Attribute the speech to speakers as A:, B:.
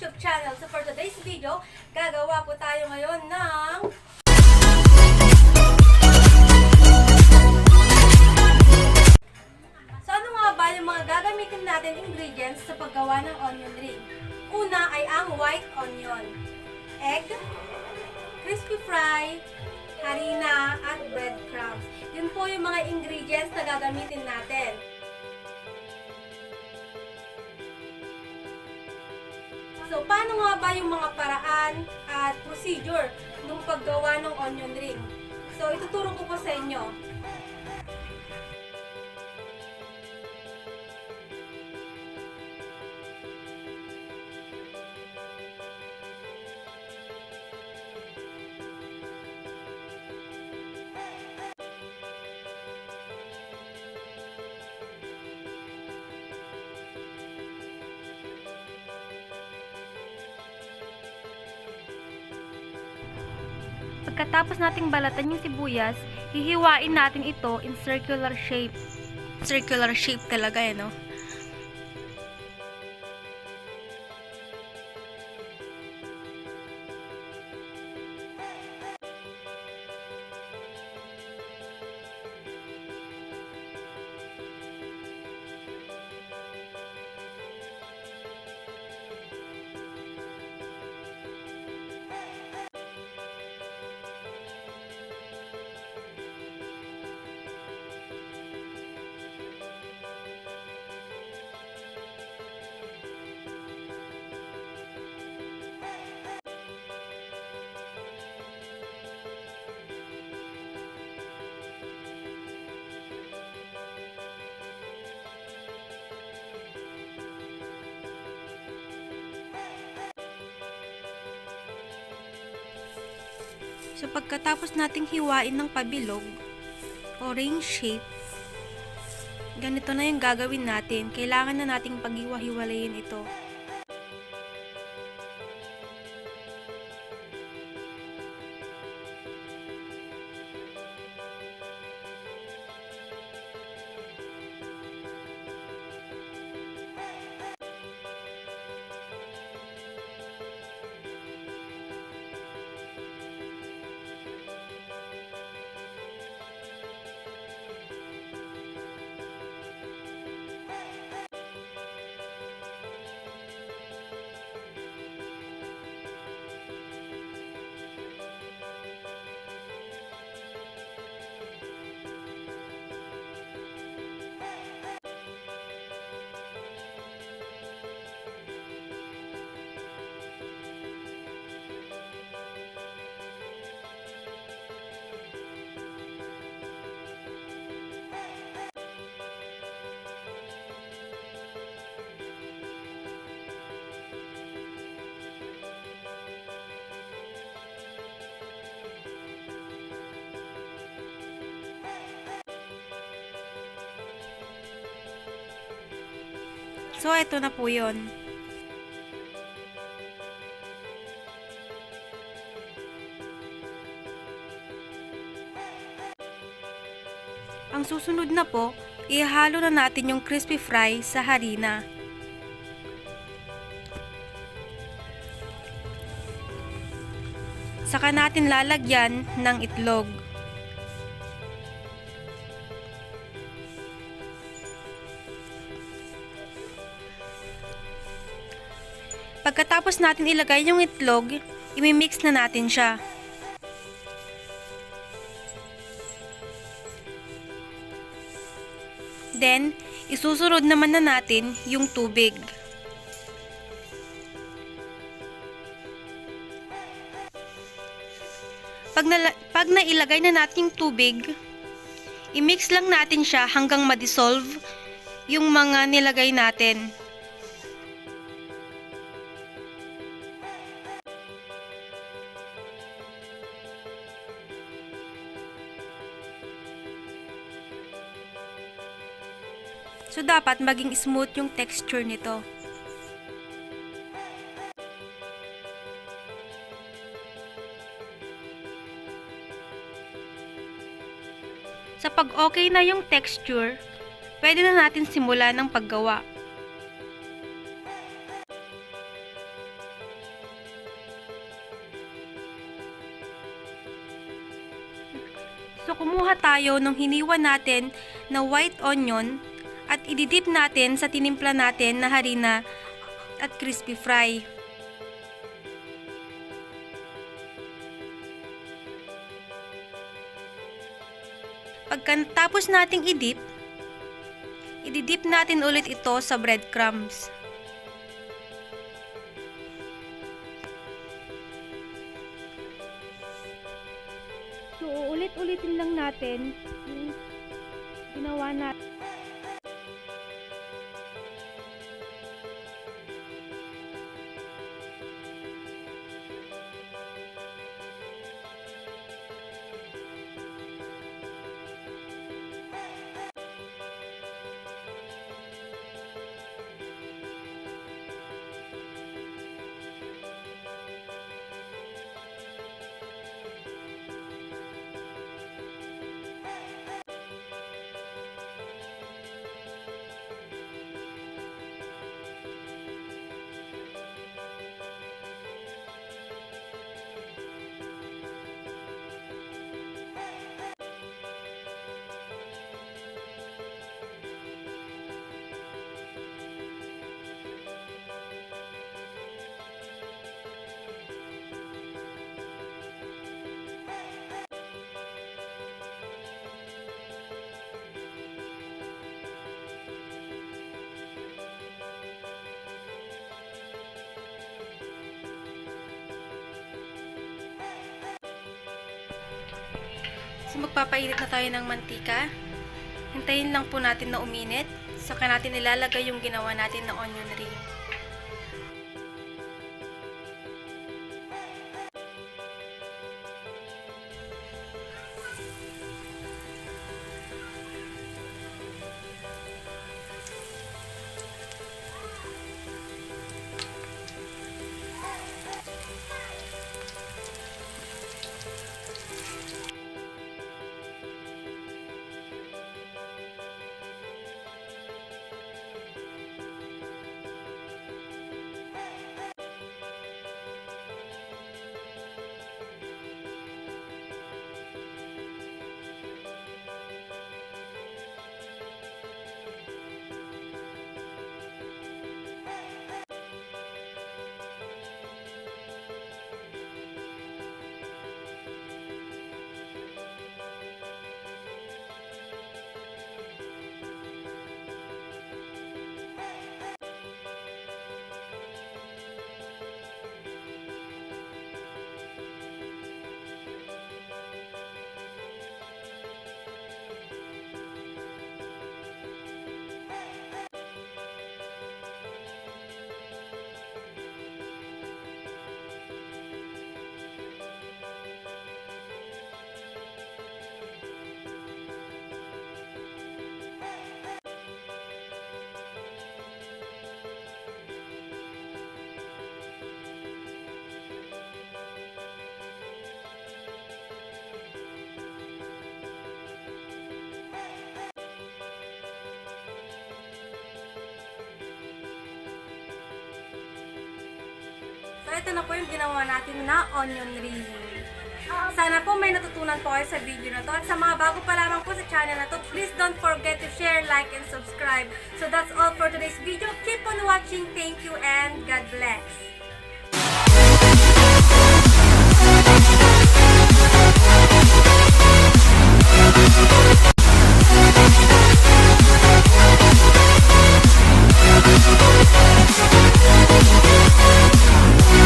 A: YouTube channel. So for today's video, gagawa po tayo ngayon ng So ano nga ba yung mga gagamitin natin ingredients sa paggawa ng onion ring? Una ay ang white onion, egg, crispy fry, harina, at breadcrumbs. Yun po yung mga ingredients na gagamitin natin. So, paano nga ba yung mga paraan at procedure ng paggawa ng onion ring? So, ituturo ko po sa inyo.
B: Pagkatapos nating balatan yung sibuyas, hihiwain natin ito in circular shape. Circular shape talaga no? So, pagkatapos nating hiwain ng pabilog o ring shape, ganito na yung gagawin natin. Kailangan na nating paghiwa-hiwalayin ito. So, ito na po yun. Ang susunod na po, ihalo na natin yung crispy fry sa harina. Saka natin lalagyan ng itlog. Pagkatapos natin ilagay yung itlog, imimix na natin siya. Then, isusunod naman na natin yung tubig. Pag nailagay na natin yung tubig, imix lang natin siya hanggang ma-dissolve yung mga nilagay natin. So, dapat maging smooth yung texture nito. Sa pag okay na yung texture, pwede na natin simulan ng paggawa. kumuha tayo ng hiniwa natin na white onion at ididip natin sa tinimpla natin na harina at crispy fry. Pagkatapos nating ididip natin ulit ito sa breadcrumbs. So, ulit-ulitin lang natin yung ginawa natin. So, magpapainit na tayo ng mantika. Hintayin lang po natin na uminit. Saka natin ilalagay yung ginawa natin na onion ring. So, ito na po yung ginawa natin na onion ring. Sana po may natutunan po kayo sa video na to. At sa mga bago pa lamang po sa channel na to, please don't forget to share, like, and subscribe. So, that's all for today's video. Keep on watching. Thank you and God bless.